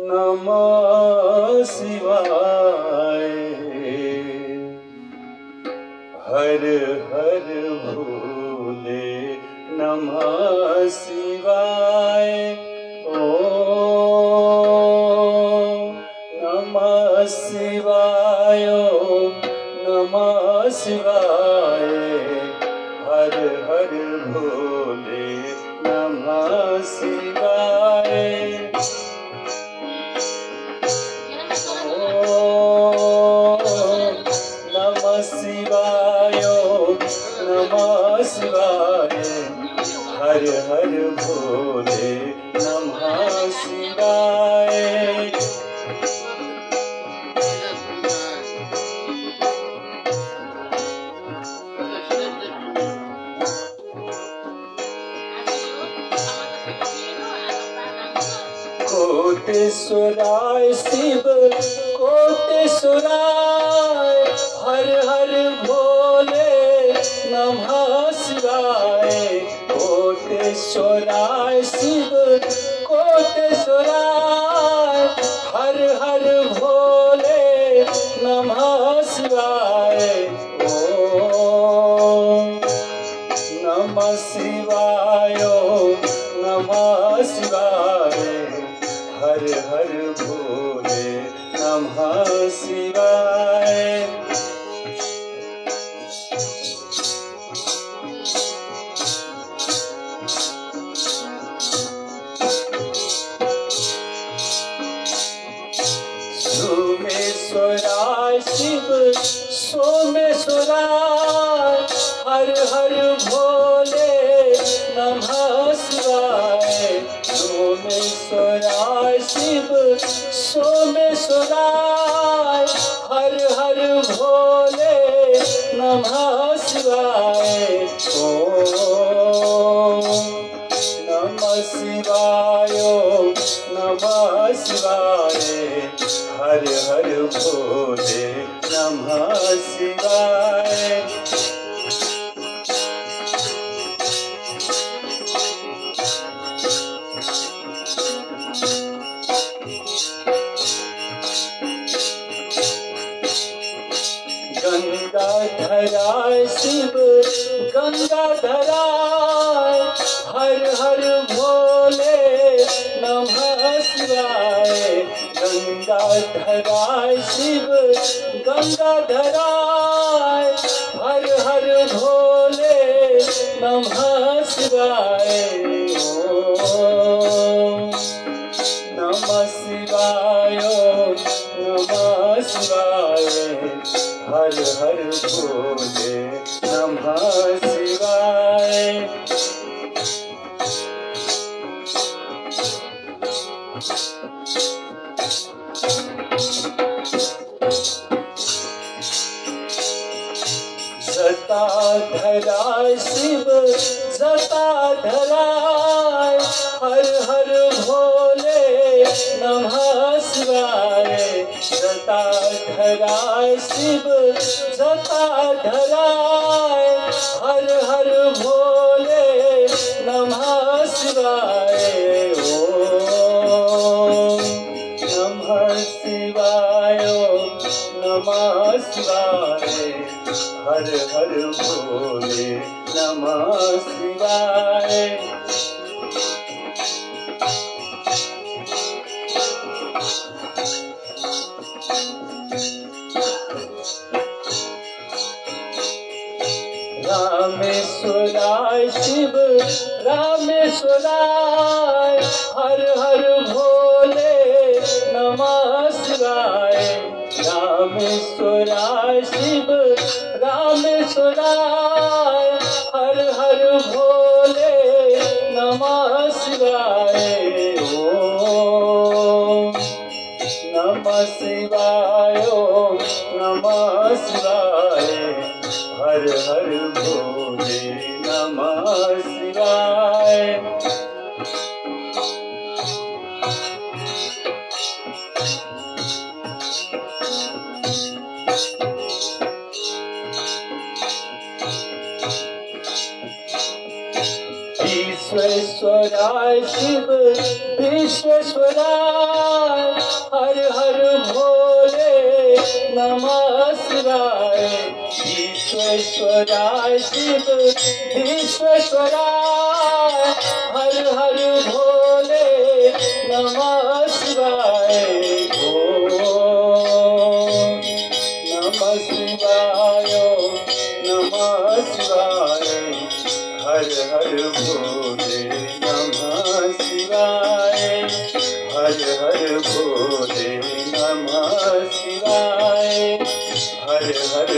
नमः शिवाय। हर हर भोले नमः शिवाय। ओम नमः शिवाय, नमः शिवाय। हर हर भोले नमः शिवाय। नमः शिवाय, नमः शिवाय। हर हर भोले नमः शिवाय। कोटेश्वराय शिव कोटेश्वराय। हर हर भोले नमः शिवाय। कोटेश्वराय शिव कोटेश्वराय। हर हर भोले नमः शिवाय। ओम नमः शिवाय, नमः शिवाय। हर हर भोले नमः शिवाय। सोमेश्वराय शिव सोमेश्वराय। हर हर भोले नमः शिवाय। सोमेश्वराय शिव सोमेश्वराय। हर हर भोले नमः शिवाय। ओम नमः शिवाय, नमः शिवाय। हर हर भोले नमः शिवाय। गंगाधराय शिव गंगाधराय। हर हर भोले नमः शिवाय। गंगाधराय शिव गंगाधराय। हर हर भोले नमः शिवाय। ओम नमः शिवाय, नमः शिवाय। हर हर भोले नमः शिवाय। जटाधराय शिव जटाधराय। हर हर भोले नमः शिवाय। जटाधराय शिव जटाधराय। हर हर भोले नमः शिवाय। ओम नमः शिवाय, नमः शिवाय। हर हर भोले नमः शिवाय। रामेश्वराय शिव रामेश्वराय। हर हर भोले नमः शिवाय। रामेश्वराय शिव रामेश्वराय। हर हर भोले नमः शिवाय। ओम नमः शिवाय, नमः शिवाय। हर हर भोले नमः शिवाय। विश्वेश्वराय शिव विश्वेश्वराय। नमः शिवाय। ईश्वराय शिव ईश्वराय हर हर भोले नमः शिवाय। ओम नमः शिवाय नमः शिवाय हर हर भोले नमः शिवाय। हर हर भोले नमः शिवाय। हर हर